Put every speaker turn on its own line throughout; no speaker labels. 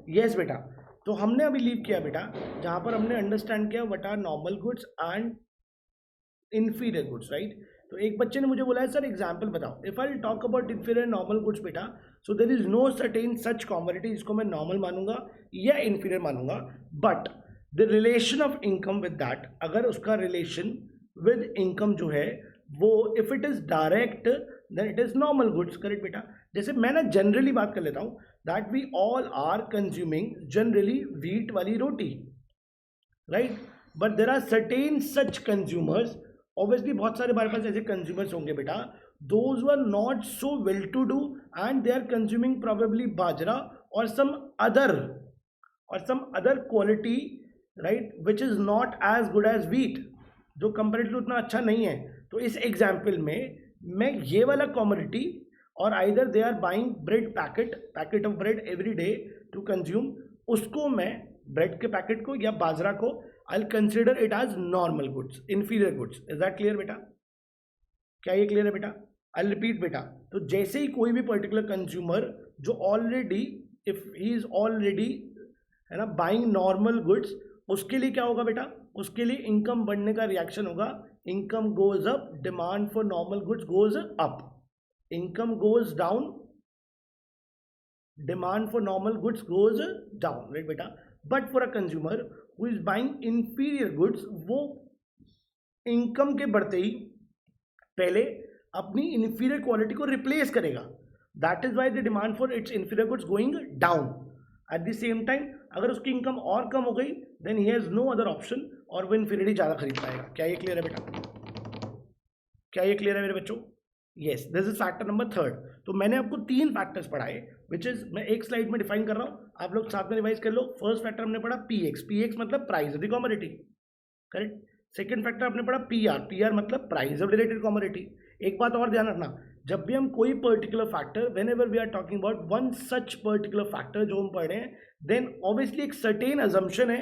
Yes बेटा, तो हमने अभी लीव किया बेटा, जहां पर हमने अंडरस्टैंड किया what are normal goods and inferior goods, right. तो एक बच्चे ने मुझे बोला है सर एग्जाम्पल बताओ, if I talk about inferior normal goods बेटा, so there is no certain such commodity जिसको मैं नॉर्मल मानूंगा या इंफीरियर मानूंगा, but the relation of income with that, अगर उसका रिलेशन विद इनकम जो है वो if it is direct then it is normal goods, correct बेटा। जैसे मैं ना जनरली बात कर लेता हूँ that we all are consuming generally wheat वाली रोटी, right, but there are certain such consumers, obviously बहुत सारे हमारे पास ऐसे कंज्यूमर्स होंगे बेटा, those were not so well to do and they are consuming probably बाजरा और some other quality, right, which is not as good as wheat, जो कंपेरेटिवली उतना अच्छा नहीं है। तो इस एग्जाम्पल में मैं ये वाला कॉमोडिटी और either they are buying bread packet of bread every day to consume, उसको मैं ब्रेड के पैकेट को या बाजरा को I consider it as normal goods, inferior goods. Is that clear बेटा? क्या ये क्लियर है बेटा? आई रिपीट बेटा, तो जैसे ही कोई भी पर्टिकुलर कंज्यूमर जो already if he is already है ना बाइंग नॉर्मल गुड्स, उसके लिए क्या होगा बेटा? उसके लिए इनकम बढ़ने का रिएक्शन होगा, income goes up, demand for normal goods goes up, income goes down, demand for normal goods goes down, right बेटा। But for a consumer who is buying inferior goods, वो इनकम के बढ़ते ही पहले अपनी इंफीरियर क्वालिटी को replace करेगा, that is why the demand for its inferior goods going down. At the same time अगर उसकी इनकम और कम हो गई then he has no other option और वो इंफीरियरिटी ज़्यादा खरीद पाएगा। क्या ये क्लियर है बेटा? क्या ये क्लियर है मेरे बच्चों? Yes, this is factor number third. तो मैंने आपको 3 फैक्टर्स पढ़ाए विच इज मैं एक स्लाइड में डिफाइन कर रहा हूँ, आप लोग साथ में रिवाइज कर लो। फर्स्ट फैक्टर हमने पढ़ा पीएक्स मतलब price of the commodity, correct. Second factor आपने पढ़ा पीआर मतलब प्राइस ऑफ रिलेटेड कमोडिटी। एक बात और ध्यान रखना, जब भी हम कोई particular factor whenever we are talking about one such particular factor जो हम पढ़ रहे हैं, देन ऑब्वियसली एक सर्टेन अजम्पशन है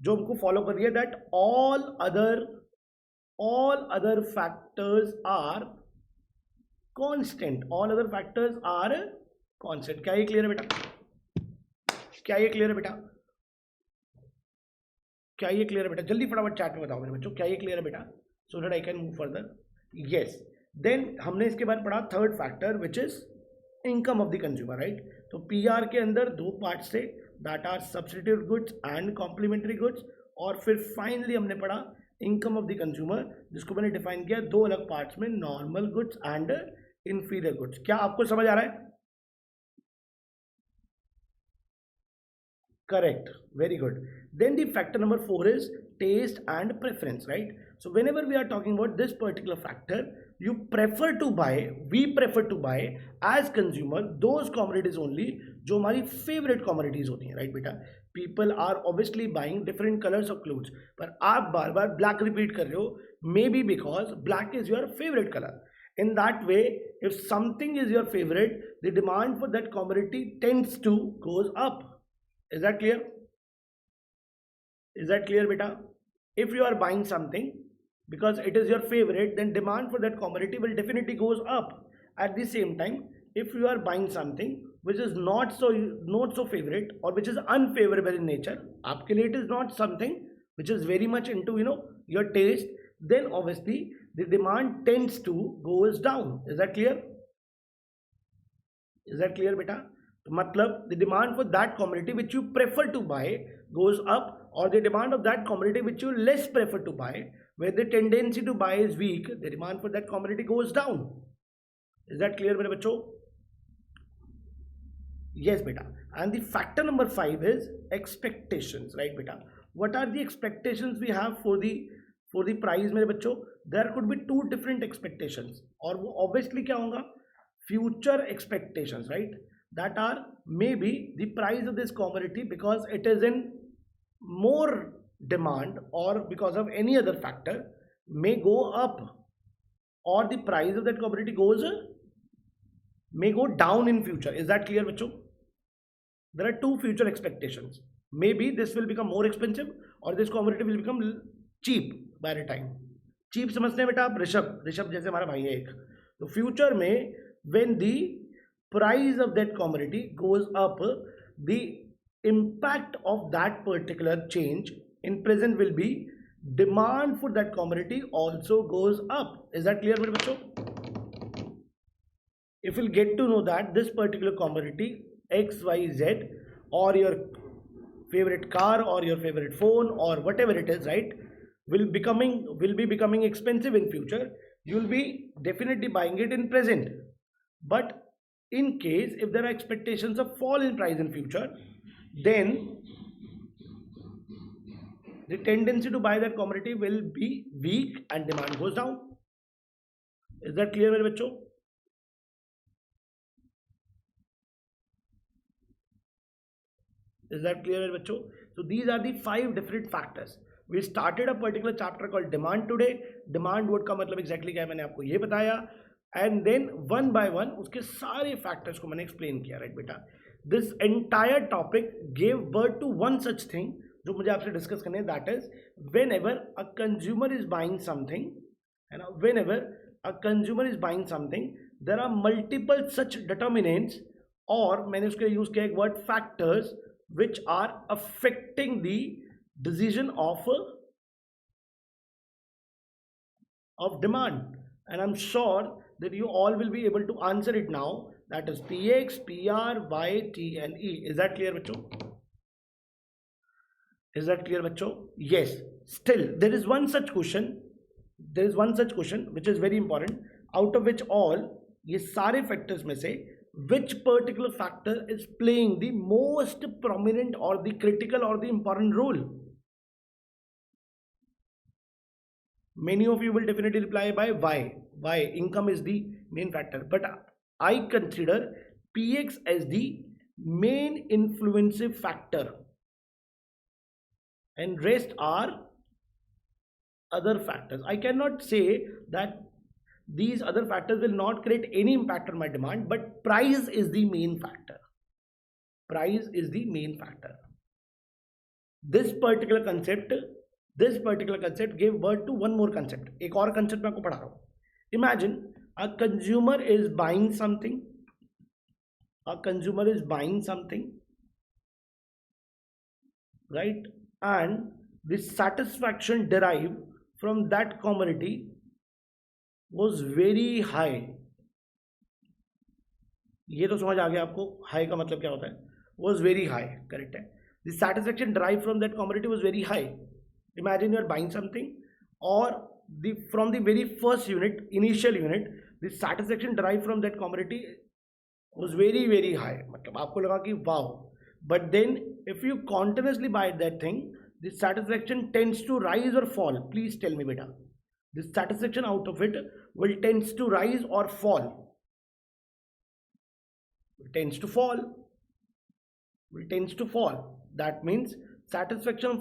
जो हमको फॉलो कर रही है that all other factors are constant, all other factors are constant. क्या ये क्लियर है बेटा? क्या ये क्लियर है बेटा? क्या ये क्लियर है बेटा? जल्दी फटाफट चैट में बताओ मेरे बच्चों, क्या ये क्लियर है बेटा? So that I can move further. Yes, then हमने इसके बाद पढ़ा third factor which is income of the consumer, right. तो पीआर के अंदर 2 पार्ट्स थे, that are substitute goods and complementary goods, और फिर फाइनली हमने पढ़ा इनकम ऑफ द कंज्यूमर, जिसको मैंने डिफाइन किया 2 अलग पार्ट्स में, normal goods and inferior goods. क्या आपको समझ आ रहा है? Correct, very good. Then the factor number 4 is taste and preference, right? So whenever we are talking about this particular factor, we prefer to buy as consumer those commodities only जो हमारी favorite commodities होती हैं, right बेटा? People are obviously buying different colors of clothes, पर आप बार बार black repeat कर रहे हो, maybe because black is your favorite color. In that way, if something is your favorite, the demand for that commodity tends to goes up. Is that clear? Is that clear beta? If you are buying something because it is your favorite, then demand for that commodity will definitely goes up. At the same time, if you are buying something which is not so favorite or which is unfavorable in nature, आपके लिए it is not something which is very much into your taste, then obviously the demand tends to goes down. Is that clear? Is that clear beta? तो मतलब the demand for that commodity which you prefer to buy goes up, or the demand of that commodity which you less prefer to buy, where the tendency to buy is weak, the demand for that commodity goes down. Is that clear मेरे बच्चों? Yes beta. And the factor number 5 is expectations, right beta? What are the expectations we have for the price मेरे बच्चों? There could be 2 different expectations, और वो obviously क्या होगा? Future expectations, right? That are maybe the price of this commodity because it is in more demand or because of any other factor may go up, or the price of that commodity may go down in future. Is that clear bachcho? There are 2 future expectations. Maybe this will become more expensive or this commodity will become cheap by the time. cheap समझते हैं बेटा आप? ऋषभ जैसे हमारा भाई है एक, तो फ्यूचर में when the price of that commodity goes up, the impact of that particular change in present will be demand for that commodity also goes up. Is that clear मेरे बच्चों? If you'll get to know that this particular commodity XYZ, or your favorite car or your favorite phone or whatever it is, right, will be becoming expensive in future, you'll be definitely buying it in present. But in case if there are expectations of fall in price in future, then the tendency to buy that commodity will be weak and demand goes down. Is that clear मेरे बच्चों? Is that clear मेरे बच्चों? So these are the 5 different factors. We started a particular chapter called demand today. Demand word का मतलब exactly क्या है मैंने आपको ये बताया, and then one by one उसके सारे factors को मैंने explain किया, right बेटा? This entire topic gave birth to one such thing जो मुझे आपसे डिस्कस करने, that is whenever a consumer is buying something, and whenever a consumer is buying something, there are multiple such determinants, और मैंने उसके use किया एक word factors which are affecting the decision of demand, and I'm sure that you all will be able to answer it now. That is PX, PR, Y, T and E. Is that clear बच्चों? Is that clear बच्चों? Yes. Still there is one such question, which is very important, out of which all ये सारे factors में से which particular factor is playing the most prominent or the critical or the important role? Many of you will definitely reply by why income is the main factor, but I consider PX as the main influencing factor and rest are other factors. I cannot say that these other factors will not create any impact on my demand, but price is the main factor. Price is the main factor. This particular concept gave birth to one more concept. एक और concept मैं आपको पढ़ा रहा हूँ. Imagine a consumer is buying something. Right? And the satisfaction derived from that commodity was very high. ये तो समझ आ गया आपको हाई का मतलब क्या होता है. Was very high, correct है. The satisfaction derived from that commodity was very high. Imagine you are buying something, or from the very first initial unit, the satisfaction derived from that commodity was very very high. मतलब आपको लगा कि wow. But then if you continuously buy that thing, the satisfaction tends to rise or fall. Please tell me beta, the satisfaction out of it will tends to rise or fall? It tends to fall. That means satisfaction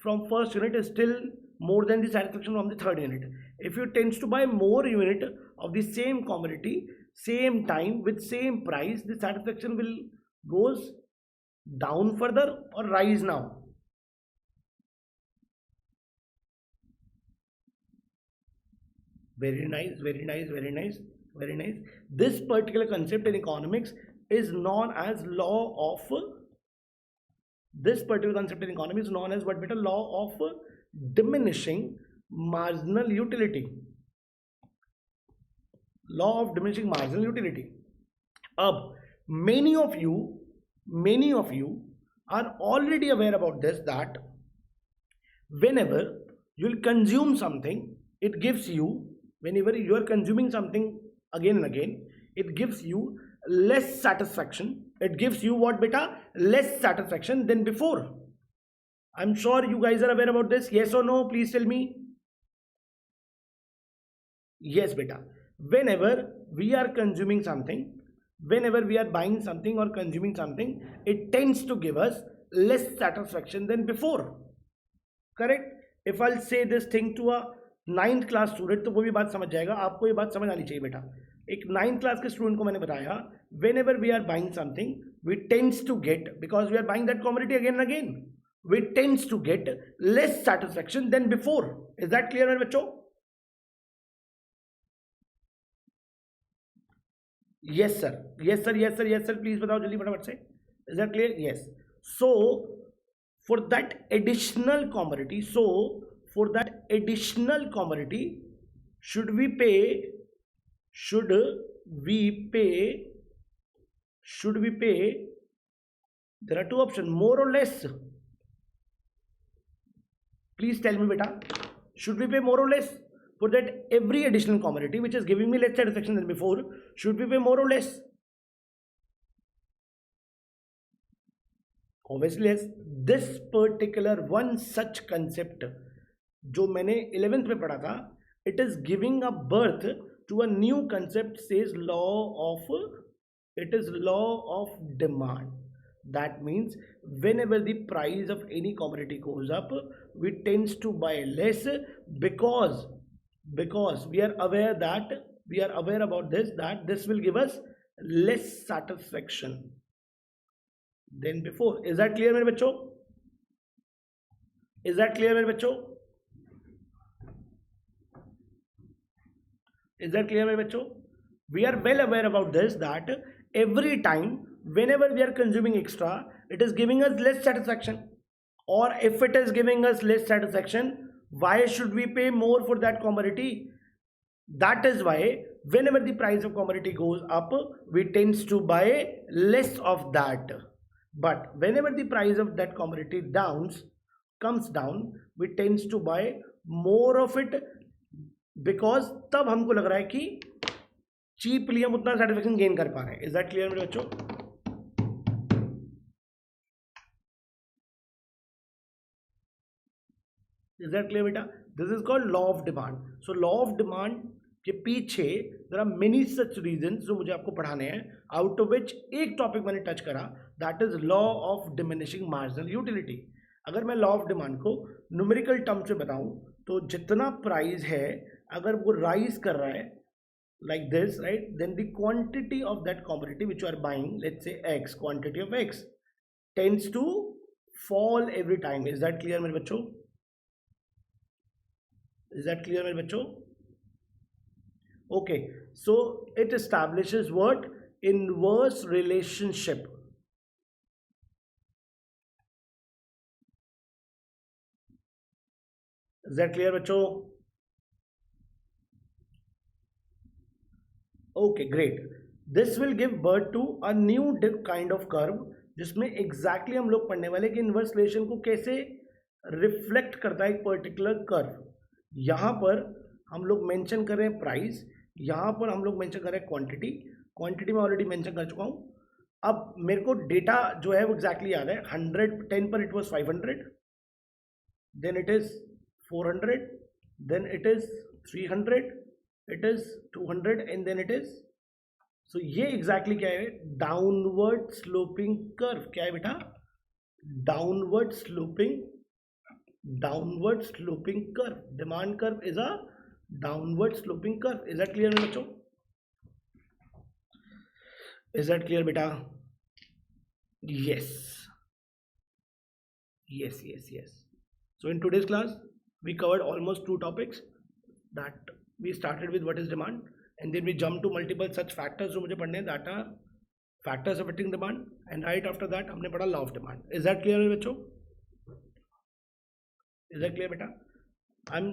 from first unit is still more than the satisfaction from the third unit. If you tends to buy more unit of the same commodity, same time with same price, the satisfaction will goes down further or rise now. Very nice. This particular concept in economics is known as law of what beta? Law of diminishing marginal utility. Many of you are already aware about this, that whenever you'll consume something, it gives you, whenever you are consuming something again and again, it gives you less satisfaction. It gives you what beta? Less satisfaction than before. I'm sure you guys are aware about this. Yes or no? Please tell me. Yes beta. Whenever we are consuming something, whenever we are buying something or consuming something, it tends to give us less satisfaction than before. Correct? If I'll say this thing to a 9th class student तो वो भी बात समझ जाएगा. आपको ये बात समझ आनी चाहिए बेटा. एक 9th क्लास के स्टूडेंट को मैंने बताया, whenever we are buying something, we tends to get, because we are buying that commodity again and again, we tends to get less satisfaction than before. Is that clear मेरे बच्चों? Yes sir. Please बताओ जल्दी फटाफट से. Is that clear? Yes. So for that additional commodity, should we pay should we pay there are two options, more or less. Please tell me beta, should we pay more or less for that every additional commodity which is giving me less satisfaction than before? Should we pay more or less? Obviously yes. This particular one such concept जो मैंने 11th में पढ़ा था, it is giving a birth to a new concept, says law of demand. That means whenever the price of any commodity goes up, we tends to buy less because we are aware about this, that this will give us less satisfaction than before. Is that clear मेरे बच्चों? Is that clear मेरे बच्चों? Is that clear मेरे बच्चों? We are well aware about this, that every time whenever we are consuming extra, it is giving us less satisfaction. Or if it is giving us less satisfaction, why should we pay more for that commodity? That is why whenever the price of commodity goes up, we tends to buy less of that. But whenever the price of that commodity comes down, we tends to buy more of it, because तब हमको लग रहा है कि cheaply हम उतना satisfaction gain कर पा रहे हैं. Is that clear मेरे बच्चों? Is that clear बेटा? This is called law of demand. So law of demand के पीछे there are many such reasons जो मुझे आपको पढ़ाने हैं, out of which एक टॉपिक मैंने टच करा, that is law of diminishing marginal utility. अगर मैं law of demand को numerical terms में बताऊं तो जितना प्राइस है अगर वो राइज कर रहा है like this, right, then the quantity of that commodity which you are buying, let's say x, quantity of x tends to fall every time. Is that clear मेरे बच्चों? Is that clear मेरे बच्चों? Okay, so it establishes what? Inverse relationship. Is that clear बच्चों? Okay, great. This will give birth to a new kind of curve, जिसमें exactly हम लोग पढ़ने वाले कि inverse relation को कैसे reflect करता है एक particular curve. यहाँ पर हम लोग mention कर रहे हैं price, यहाँ पर हम लोग mention कर रहे हैं quantity. Quantity में already mention कर चुका हूँ. अब मेरे को data जो है वो exactly याद है. 110 पर it was 500, then it is 400, then it is 300, it is 200, and then it is, so ये exactly क्या है? Downward sloping curve. क्या है बेटा? Downward sloping curve. Demand curve is a downward sloping curve. Is that clear बच्चों? Is that clear बेटा? Yes. So in today's class we covered almost 2 topics. That we started with what is demand, and then we jumped to multiple such factors जो मुझे पढ़ने हैं, that are factors affecting demand, and right after that हमने पढ़ा law of demand. Is that clear बच्चों? Is that clear बेटा? I'm